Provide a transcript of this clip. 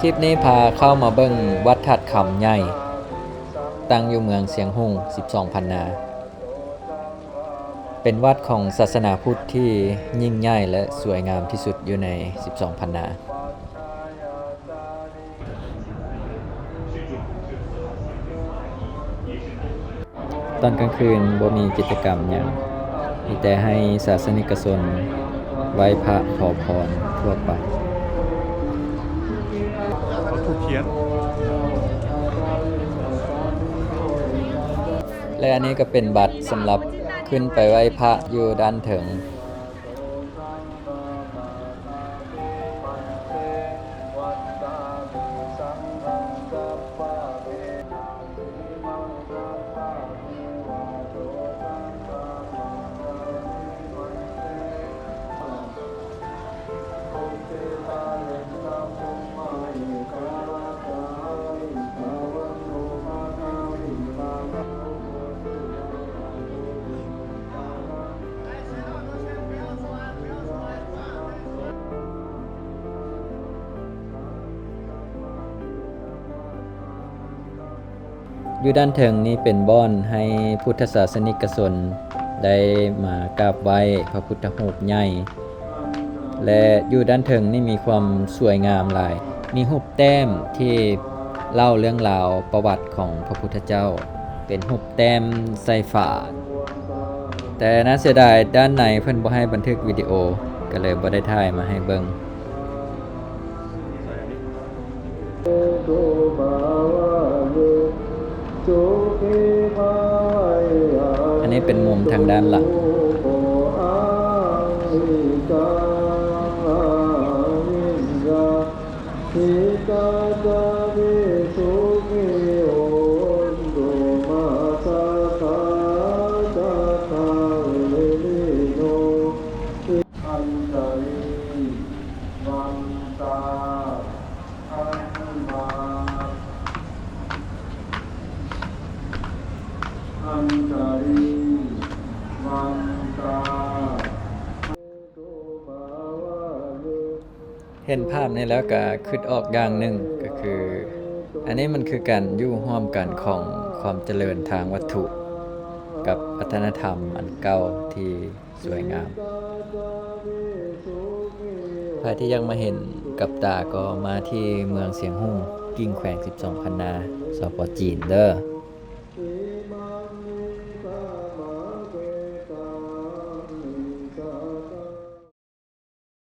คลิปนี้พาเข้ามาเบิ่งวัดถัดคำใหญ่ตั้งอยู่เมืองเสียงหุง12พันนา เป็นวัดของศาสนาพุทธที่ยิ่งใหญ่และสวยงามที่สุดอยู่ใน12พันนา ตอนกลางคืนบ่มีกิจกรรมหยังมีแต่ให้ศาสนิกชนไหว้พระขอพรทั่วไป เขาถูกเขียน และอันนี้ก็เป็นบัตรสำหรับขึ้นไปไหว้พระอยู่ด้านถึงอยู่ด้านเทิงนี้เป็นบ่อนให้พุทธศาสนิกชนได้มากราบไหว้พระพุทธรูปใหญ่และอยู่ด้านเทิงนี่มีความสวยงามหลายมีรูปแต้มที่เล่าเรื่องราวประวัติของพระพุทธเจ้าเป็นรูปแต้มใส่ฝาแต่น่าเสียดายด้านในเพิ่นบ่ให้บันทึกวิดีโอก็เลยบ่ได้ถ่ายมาให้เบิ่งอันนี้เป็นมุมทางด้านหลังเห็นภาพนี้แล้วก็คิดออกอย่างหนึ่งก็คืออันนี้มันคือการอยู่ร่วมกันของความเจริญทางวัตถุกับวัฒนธรรมอันเก่าที่สวยงามใครที่ยังมาเห็นกับตาก็มาที่เมืองเสียงหุ่งกิ่งแขวง12พันนาสป.จีนเด้อ